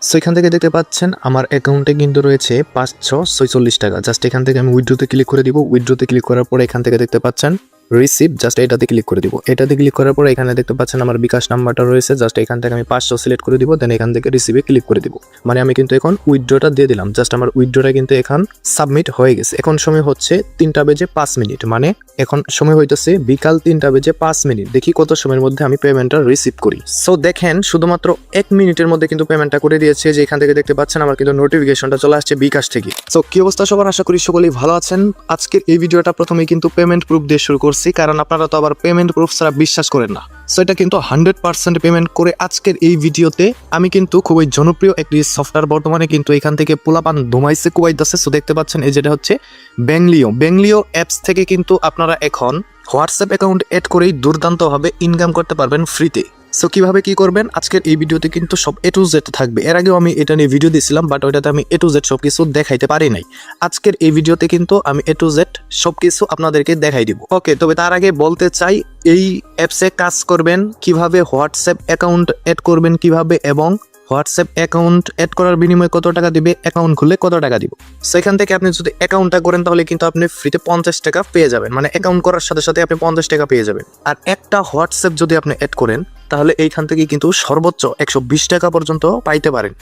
So এখান থেকে দেখতে পাচ্ছেন আমার অ্যাকাউন্টে কিন্তু রয়েছে 546 টাকা। জাস্ট এখান থেকে আমি উইথড্রোতে ক্লিক করে দিব। উইথড্রোতে ক্লিক করার পর এখান থেকে দেখতে পাচ্ছেন রিসিভ, জাস্ট এটাতে ক্লিক করে দিব। এটাতে ক্লিক করার পর এখানে দেখতে পাচ্ছেন আমার বিকাশ নাম্বারটা রয়েছে, জাস্ট এখান থেকে আমি 500 সিলেক্ট করে দিব। দেন এখান থেকে রিসিভে ক্লিক করে দিব। মানে আমি কিন্তু এখন উইথড্রোটা দিয়ে দিলাম। জাস্ট আমার উইথড্রোটা কিন্তু এখন সাবমিট হয়ে গেছে। এখন সময় হচ্ছে 3টা বেজে 5 মিনিট, মানে এখন সময় হইতেছে বিকাল 3টা বেজে 5 মিনিট। দেখি কত সময়ের মধ্যে আমি পেমেন্টটা রিসিভ করি। সো দেখেন শুধুমাত্র 1 মিনিটের মধ্যে কিন্তু পেমেন্টটা করে দিয়েছে। যে এখান থেকে দেখতে পাচ্ছেন আমার কিন্তু নোটিফিকেশনটা চলে আসছে বিকাশ থেকে। সো কি অবস্থা সবার, আশা করি সকলেই ভালো আছেন। আজকের এই ভিডিওটা প্রথমেই কিন্তু পেমেন্ট প্রুফ দিয়ে শুরু করছি, কারণ আপনারা তো আবার পেমেন্ট প্রুফ ছাড়া বিশ্বাস করেন না। সো এটা কিন্তু 100% পেমেন্ট করে আজকের এই ভিডিওতে আমি কিন্তু খুবই জনপ্রিয় একটি সফটওয়্যার বর্তমানে কিন্তু এখান থেকে পোলাপান ধুমাইছে কুয়াইতেছে। সো দেখতে পাচ্ছেন এই যেটা হচ্ছে বেংলিও অ্যাপস থেকে কিন্তু আপনারা এখন হোয়াটসঅ্যাপ অ্যাকাউন্ট এড করেই দুর্দান্তভাবে ইনকাম করতে পারবেন ফ্রিতে। সো কিভাবে কি করবেন আজকের এই ভিডিওতে কিন্তু সব A to Z থাকবে। এর আগেও আমি এটা নিয়ে ভিডিও দিয়েছিলাম, বাট ওইটাতে আমি A to Z সবকিছু দেখাইতে পারি নাই। আজকের এই ভিডিওতে কিন্তু আমি A to Z সবকিছু আপনাদেরকে দেখাই দিব। ওকে, তবে তার আগে বলতে চাই এই অ্যাপসে কাজ করবেন কিভাবে, হোয়াটসঅ্যাপ অ্যাকাউন্ট এড করবেন কিভাবে, এবং হোয়াটসঅ্যাপ অ্যাকাউন্ট এড করার বিনিময়ে কত টাকা দিবে, অ্যাকাউন্ট খুললে কত টাকা দিব। সেখান থেকে আপনি যদি অ্যাকাউন্টটা করেন তাহলে কিন্তু আপনি ফ্রিতে 50 টাকা পেয়ে যাবেন, মানে অ্যাকাউন্ট করার সাথে সাথে আপনি 50 টাকা পেয়ে যাবেন। আর একটা হোয়াটসঅ্যাপ যদি আপনি এড করেন তাহলে এইখান থেকে কিন্তু সর্বোচ্চ 120 টাকা পর্যন্ত পাইতে পারেন।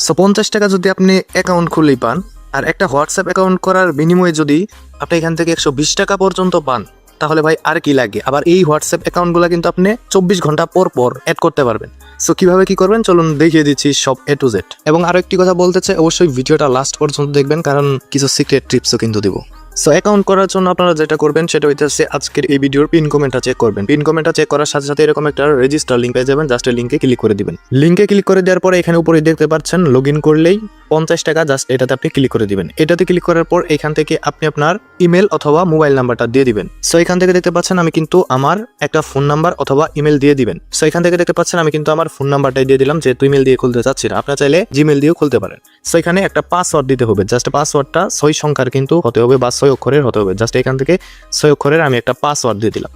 সো 50 টাকা যদি আপনি অ্যাকাউন্ট খুললেই পান, আর একটা হোয়াটসঅ্যাপ অ্যাকাউন্ট করার বিনিময়ে যদি আপনি এখান থেকে 120 টাকা পর্যন্ত পান, তাহলে ভাই আর কি লাগে। আবার এই হোয়াটসঅ্যাপ অ্যাকাউন্টগুলো কিন্তু আপনি 24 ঘন্টা পর পর অ্যাড করতে পারবেন। সো কিভাবে কি করবেন চলুন দেখিয়ে দিচ্ছি সব A to Z। এবং আরো একটি কথা বলতে চাই, অবশ্যই ভিডিওটা লাস্ট পর্যন্ত দেখবেন, কারণ কিছু সিক্রেট টিপসও কিন্তু দিব। সো অ্যাকাউন্ট করার জন্য আপনারা যেটা করবেন সেটা হইতেছে আজকের এই ভিডিওর পিন কমেন্টটা চেক করবেন। পিন কমেন্টটা চেক করার সাথে সাথে এরকম একটা রেজিস্টার লিঙ্ক পেয়ে যাবেন। জাস্ট লিঙ্কে ক্লিক করে দিবেন। লিঙ্কে ক্লিক করে দেওয়ার পরে এখানে উপরে দেখতে পাচ্ছেন লগ ইন করলেই 50 টাকা, জাস্ট এটাতে আপনি ক্লিক করে দিবেন। এটাতে ক্লিক করার পর এখান থেকে আপনি আপনার ইমেল অথবা মোবাইল নাম্বারটা দিয়ে দিবেন। সো এখান থেকে দেখতে পাচ্ছেন আমি কিন্তু আমার একটা ফোন নাম্বার অথবা ইমেল দিয়ে দিবেন। সো এখান থেকে দেখতে পাচ্ছেন আমি কিন্তু আমার ফোন নাম্বারটাই দিয়ে দিলাম, যেহেতু ইমেল দিয়ে খুলতে চাচ্ছি না। আপনারা চাইলে জিমেল দিয়েও খুলতে পারেন। সো এখানে একটা পাসওয়ার্ড দিতে হবে। জাস্ট পাসওয়ার্ডটা 6 সংখ্যার কিন্তু হতে হবে বা 6 অক্ষরের হতে হবে। জাস্ট এখান থেকে 6 অক্ষরের আমি একটা পাসওয়ার্ড দিয়ে দিলাম।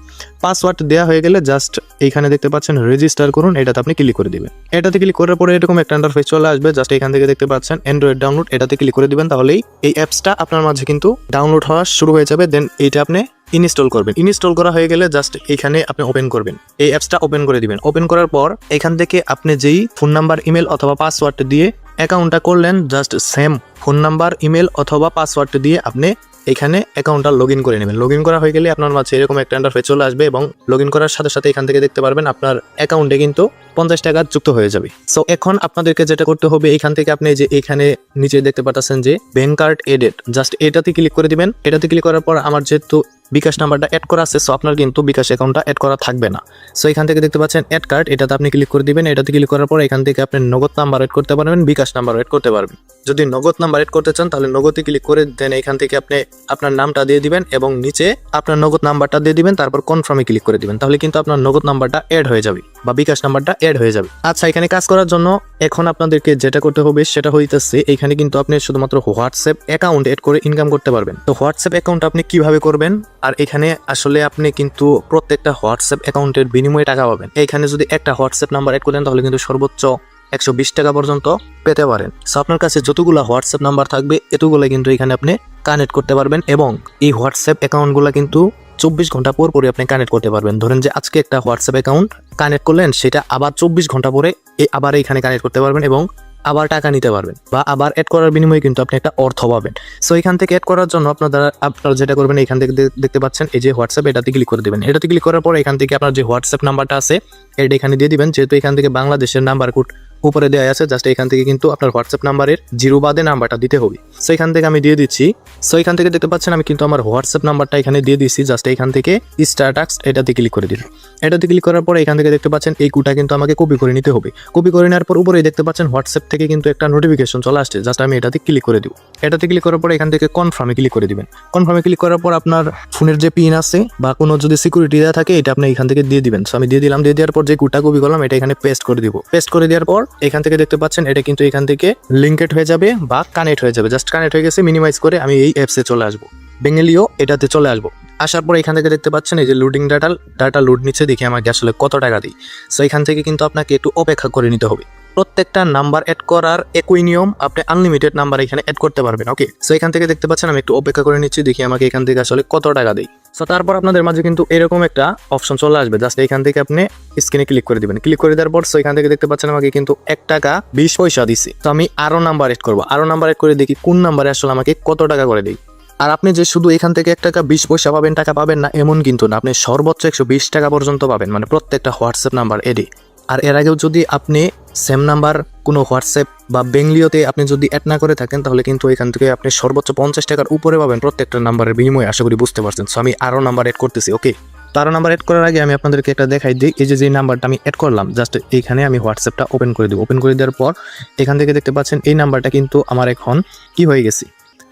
পাসওয়ার্ড দেওয়া হয়ে গেলে জাস্ট এইখানে দেখতে পাচ্ছেন রেজিস্টার করুন, এটাতে আপনি ক্লিক করে দিবেন। এটাতে ক্লিক করার পরে এরকম একটা ইন্টারফেস চলে আসবে। জাস্ট এখান থেকে দেখতে পাচ্ছেন অ্যান্ড্রয়েড ডাউনলোড, এটাতে ক্লিক করে দিবেন। তাহলেই এই অ্যাপসটা আপনার মাঝে কিন্তু ডাউনলোড হওয়া শুরু হয়ে যাবে। দেন এইটা আপনি ইনস্টল করবেন। ইনস্টল করা হয়ে গেলে জাস্ট এখানে আপনি ওপেন করবেন, এই অ্যাপসটা ওপেন করে দিবেন। ওপেন করার পর এখান থেকে আপনি যেই ফোন নাম্বার, ইমেল অথবা পাসওয়ার্ড দিয়ে অ্যাকাউন্টটা করলেন, just same phone number, email অথবা পাসওয়ার্ড দিয়ে আপনি এখানে অ্যাকাউন্টটা লগ ইন করে নেবেন। লগ ইন করা হয়ে গেলে আপনার মাঝে এরকম একটা ইন্টারফেস চলে আসবে, এবং লগ ইন করার সাথে সাথে এখান থেকে দেখতে পারবেন আপনার অ্যাকাউন্টে কিন্তু 50 টাকা যুক্ত হয়ে যাবে। সো এখন আপনাদেরকে যেটা করতে হবে, এখান থেকে আপনি যে এখানে নিচে দেখতে পাচ্ছেন যে ব্যাংক কার্ড এডেড, জাস্ট এটাতে ক্লিক করে দিবেন। এটাতে ক্লিক করার পর আমার যেহেতু বিকাশ নাম্বারটা অ্যাড করা আছে, সো আপনার কিন্তু বিকাশ অ্যাকাউন্টটা অ্যাড করা থাকবে না। সো এখান থেকে দেখতে পাচ্ছেন অ্যাড কার্ড, এটাতে আপনি ক্লিক করে দিবেন। এটাতে ক্লিক করার পর এখান থেকে আপনি নগদ নাম্বার অ্যাড করতে পারবেন, বিকাশ নাম্বার অ্যাড করতে পারবেন। যদি নগদ নাম্বার অ্যাড করতে চান তাহলে নগদে ক্লিক করে দেন। এখান থেকে আপনি আপনার নামটা দিয়ে দিবেন এবং নিচে আপনার নগদ নাম্বারটা দিয়ে দিবেন, তারপর কনফার্মে ক্লিক করে দিবেন। তাহলে কিন্তু আপনার নগদ নাম্বারটা অ্যাড হয়ে যাবে বা বিকাশ নাম্বারটা অ্যাড হয়ে যাবে। আচ্ছা, এখানে কাজ করার জন্য এখন আপনাদেরকে যেটা করতে হবে সেটা হইতেছে এখানে কিন্তু আপনি শুধুমাত্র হোয়াটসঅ্যাপ অ্যাকাউন্ট এড করে ইনকাম করতে পারবেন। তো হোয়াটসঅ্যাপ অ্যাকাউন্ট আপনি কিভাবে করবেন, আর এখানে আসলে আপনি কিন্তু প্রত্যেকটা হোয়াটসঅ্যাপ অ্যাকাউন্টের বিনিময়ে টাকা পাবেন। এখানে যদি একটা হোয়াটসঅ্যাপ নাম্বার এড করেন তাহলে কিন্তু সর্বোচ্চ 120 টাকা পর্যন্ত পেতে পারেন। সো আপনার কাছে যতগুলো হোয়াটসঅ্যাপ নাম্বার থাকবে এতগুলো কিন্তু এখানে আপনি কানেক্ট করতে পারবেন, এবং এই হোয়াটসঅ্যাপ অ্যাকাউন্টগুলো কিন্তু 24 ঘন্টা পর পরে আপনি কানেক্ট করতে পারবেন। ধরেন যে আজকে একটা হোয়াটসঅ্যাপ অ্যাকাউন্ট কানেক্ট করলেন, সেটা আবার 24 ঘন্টা পরে আবার এখানে কানেক্ট করতে পারবেন এবং আবার টাকা নিতে পারবেন, বা আবার অ্যাড করার বিনিময়ে কিন্তু আপনি একটা অর্থ পাবেন। সো এখান থেকে অ্যাড করার জন্য আপনারা যেটা করবেন, এখান থেকে দেখতে পাচ্ছেন এই যে হোয়াটসঅ্যাপ, এটাতে ক্লিক করে দিবেন। এটাতে ক্লিক করার পর এখান থেকে আপনার যে হোয়াটসঅ্যাপ নাম্বারটা আছে এটা এখানে দিয়ে দিবেন। যেহেতু এখান থেকে বাংলাদেশের নাম্বার কোড উপরে দেওয়া আছে, জাস্ট এখান থেকে কিন্তু আপনার হোয়াটসঅ্যাপ নাম্বারের 0 বাদে নাম্বারটা দিতে হবে। সো এখান থেকে আমি দিয়ে দিচ্ছি। সো এখান থেকে দেখতে পাচ্ছেন আমি কিন্তু আমার হোয়াটসঅ্যাপ নাম্বারটা এখানে দিয়ে দিচ্ছি। জাস্ট এখান থেকে স্টারটাক্স এটাতে ক্লিক করে দিন। এটাতে ক্লিক করার পর এখান থেকে দেখতে পাচ্ছেন এই কোডটা কিন্তু আমাকে কপি করে নিতে হবে। কপি করে নেওয়ার পর উপরে দেখতে পাচ্ছেন হোয়াটসঅ্যাপ থেকে কিন্তু একটা নোটিফিকেশন চলে আসছে। জাস্ট আমি এটাতে ক্লিক করে দিব। এটাতে ক্লিক করার পর এখান থেকে কনফার্মে ক্লিক করে দিবেন। কনফার্মে ক্লিক করার পর আপনার ফোনের যে পিন আছে বা কোনো যদি সিকিউরিটি দেওয়া থাকে এটা আপনি এখান থেকে দিয়ে দিবেন। সো আমি দিয়ে দিলাম। দিয়ে দেওয়ার পর যে কোডটা কপি করলাম এটা এখানে পেস্ট করে দিব। পেস্ট করে দেওয়ার পর এখান থেকে দেখতে পাচ্ছেন এটা কিন্তু এখান থেকে লিঙ্কেড হয়ে যাবে বা কানেক্ট হয়ে যাবে। জাস্ট কানেক্ট হয়ে গেছে। মিনিমাইজ করে আমি এই অ্যাপসে চলে আসবো, বেঙ্গলিও এটাতে চলে আসবো। আসার পর এখান থেকে দেখতে পাচ্ছেন এই যে লোডিং ডাটা লোড নিচ্ছে, দেখি আমাকে আসলে কত টাকা দিই। সো এখান থেকে কিন্তু আপনাকে একটু অপেক্ষা করে নিতে হবে। প্রত্যেকটা নাম্বার অ্যাড করার একই নিয়ম, আপনি আনলিমিটেড নাম্বার এখানে অ্যাড করতে পারবেন। ওকে, সো এখান থেকে দেখতে পাচ্ছেন আমি একটু অপেক্ষা করে নিচ্ছি, দেখি আমাকে এখান থেকে আসলে কত টাকা দেয়। সো তারপর আপনাদের মাঝে কিন্তু এরকম একটা অপশন চলে আসবে, জাস্ট এখান থেকে আপনি স্ক্রিনে ক্লিক করে দিবেন। ক্লিক করে দেওয়ার পর সো এখান থেকে দেখতে পাচ্ছেন আমাকে কিন্তু 1 টাকা 20 পয়সা দিছে। তো আমি আরো নাম্বার অ্যাড করবো, আরো নাম্বার অ্যাড করে দেখি কোন নাম্বারে আসলে আমাকে কত টাকা করে দেয়। আর আপনি যে শুধু এখান থেকে 1 টাকা 20 পয়সা পাবেন, টাকা পাবেন না এমন কিন্তু না, আপনি সর্বোচ্চ 120 টাকা পর্যন্ত পাবেন, মানে প্রত্যেকটা হোয়াটসঅ্যাপ নাম্বার এডে। আর এর আগেও যদি আপনি সেম নাম্বার কোনো হোয়াটসঅ্যাপ বা বেঙ্গলিওতে আপনি যদি অ্যাড না করে থাকেন, তাহলে কিন্তু এখান থেকে আপনি সর্বোচ্চ 50 টাকার উপরে পাবেন প্রত্যেকটা নাম্বারের বিনিময়ে। আশা করি বুঝতে পারছেন। সো আমি আরও নাম্বার অ্যাড করতেছি। ওকে, তো আরও নাম্বার অ্যাড করার আগে আমি আপনাদেরকে একটা দেখাই দিই। এই যে নাম্বারটা আমি অ্যাড করলাম, জাস্ট এইখানে আমি হোয়াটসঅ্যাপটা ওপেন করে দিব। ওপেন করে দেওয়ার পর এখান থেকে দেখতে পাচ্ছেন এই নাম্বারটা কিন্তু আমার এখন কি হয়ে গেছে,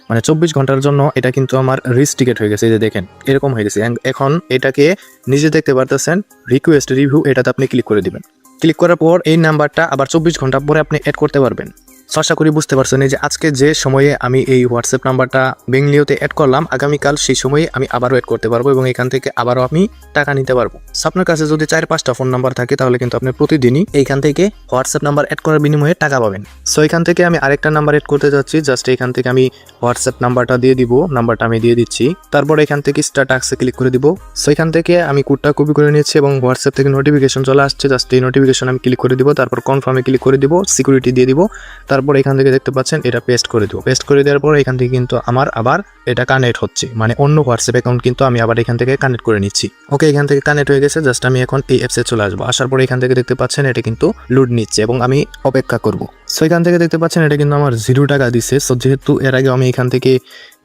মানে 24 ঘন্টার জন্য এটা কিন্তু আমার রিস্ট্রিকেট হয়ে গেছে। এই যে দেখেন এরকম হয়ে গেছে। এখন এটাকে নিজে দেখতে পারতেছেন, রিকোয়েস্ট রিভিউ, এটাতে আপনি ক্লিক করে দিবেন। ক্লিক করার পর এই নাম্বারটা আবার 24 ঘন্টা পরে আপনি অ্যাড করতে পারবেন। সো আশা করি বুঝতে পারছেন, এই যে আজকে যে সময়ে আমি এই হোয়াটসঅ্যাপ নাম্বারটা বেঙ্গলিওতে অ্যাড করলাম, আগামীকাল সেই সময়ে আমি আবারও অ্যাড করতে পারবো এবং এখান থেকে আবারও আমি টাকা নিতে পারবো। সো আপনার কাছে যদি 4-5টা ফোন নাম্বার থাকে, তাহলে কিন্তু আপনি প্রতিদিনই এইখান থেকে হোয়াটসঅ্যাপ নাম্বার অ্যাড করার বিনিময়ে টাকা পাবেন। সো এখান থেকে আমি আরেকটা নাম্বার অ্যাড করতে যাচ্ছি। জাস্ট এখান থেকে আমি হোয়াটসঅ্যাপ নাম্বারটা দিয়ে দিব, নাম্বারটা আমি দিয়ে দিচ্ছি। তারপর এখান থেকে স্টার্ট টাস্কে ক্লিক করে দিব। সো এখান থেকে আমি কোডটা কপি করে নিচ্ছি এবং হোয়াটসঅ্যাপ থেকে নোটিফিকেশন চলে আসছে, জাস্ট এই নোটিফিকেশন আমি ক্লিক করে দিব। তারপর কনফার্মে ক্লিক করে দিব, সিকিউরিটি দিয়ে দিব। তারপর এখান থেকে দেখতে পাচ্ছেন এটা পেস্ট করে দিব। পেস্ট করে দেওয়ার পর এখান থেকে কিন্তু আমার আবার এটা কানেক্ট হচ্ছে, মানে অন্য হোয়াটসঅ্যাপ অ্যাকাউন্ট কিন্তু আমি আবার এখান থেকে কানেক্ট করে নিচ্ছি। ওকে, এখান থেকে কানেক্ট হয়ে গেছে। জাস্ট আমি এখন এই অ্যাপসে চলে আসবো। আসার পর এখান থেকে দেখতে পাচ্ছেন এটা কিন্তু লোড নিচ্ছে এবং আমি অপেক্ষা করব। সো এখান থেকে দেখতে পাচ্ছেন এটা কিন্তু আমার 0 টাকা দিছে। সো যেহেতু এর আগে আমি এখান থেকে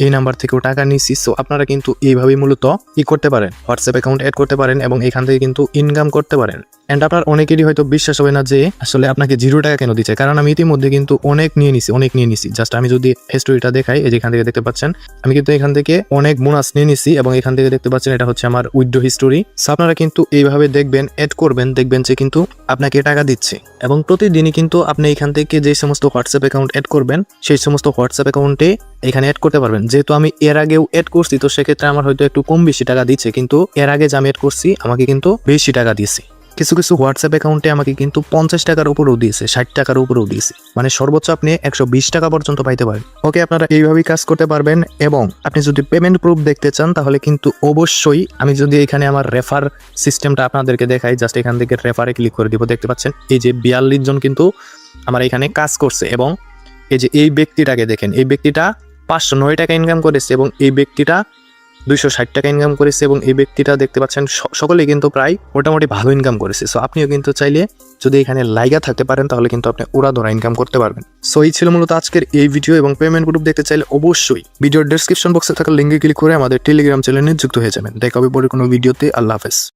এই নাম্বার থেকেও টাকা নিয়েছি, সো আপনারা কিন্তু এইভাবেই মূলত করতে পারেন, হোয়াটসঅ্যাপ অ্যাকাউন্ট অ্যাড করতে পারেন এবং এখান থেকে কিন্তু ইনকাম করতে পারেন। অ্যান্ড আপনার অনেকেরই হয়তো বিশ্বাস হবে না যে আসলে আপনাকে 0 টাকা কেন দিচ্ছে, কারণ আমি ইতিমধ্যে কিন্তু অনেক নিয়ে নিছি। জাস্ট আমি যদি হিস্টোরিটা দেখাই, এই যে এখান থেকে দেখতে পাচ্ছেন আমি কিন্তু এখান থেকে অনেক বোনাস নিয়ে নিছি এবং এখান থেকে দেখতে পাচ্ছেন এটা হচ্ছে আমার উইথড্র হিস্টোরি। সো আপনারা কিন্তু এইভাবে দেখবেন, অ্যাড করবেন, দেখবেন যে কিন্তু আপনাকে টাকা দিচ্ছে। এবং প্রতিদিনই কিন্তু আপনি এখান থেকে যে সমস্ত হোয়াটসঅ্যাপ অ্যাকাউন্ট অ্যাড করবেন, সেই সমস্ত হোয়াটসঅ্যাপ অ্যাকাউন্টে এখানে অ্যাড করতে পারবেন। যেহেতু আমি এর আগেও অ্যাড করছি, তো সেক্ষেত্রে আমার হয়তো একটু কম বেশি টাকা দিচ্ছে, কিন্তু এর আগে যে আমি অ্যাড করছি আমাকে কিন্তু বেশি টাকা দিয়েছে। কিছু হোয়াটসঅ্যাপ অ্যাকাউন্টে আমাকে কিন্তু 50 টাকার উপরেও দিয়েছে, 60 টাকার উপরেও দিয়েছে, মানে সর্বোচ্চ আপনি 120 টাকা পর্যন্ত পাইতে পারেন। ওকে, আপনারা এইভাবেই কাজ করতে পারবেন। এবং আপনি যদি পেমেন্ট প্রুফ দেখতে চান, তাহলে কিন্তু অবশ্যই আমি যদি এখানে আমার রেফার সিস্টেমটা আপনাদেরকে দেখাই, জাস্ট এখান থেকে রেফারে ক্লিক করে দিব। দেখতে পাচ্ছেন এই যে 42 জন কিন্তু আমার এখানে কাজ করছে এবং এই যে এই ব্যক্তিটাকে দেখেন, এই ব্যক্তিটা 509 টাকা ইনকাম করেছে এবং এই ব্যক্তিটা 260 টাকা ইনকাম করেছে এবং এই ব্যক্তিটা দেখতে পাচ্ছেন সকলেই কিন্তু প্রায় মোটামুটি ভালো ইনকাম করেছে। সো আপনিও কিন্তু চাইলে যদি এখানে লাইগা থাকতে পারেন, তাহলে কিন্তু আপনি উড়াধরা ইনকাম করতে পারবেন। সো এই ছিল মূলত আজকের এই ভিডিও, এবং পেমেন্ট প্রুফ দেখতে চাইলে অবশ্যই ভিডিওর ডেসক্রিপশন বক্সে থাকা লিঙ্কে ক্লিক করে আমাদের টেলিগ্রাম চ্যানেলে যুক্ত হয়ে যাবেন। দেখা হবে পরে কোনো ভিডিওতে। আল্লাহ হাফেজ।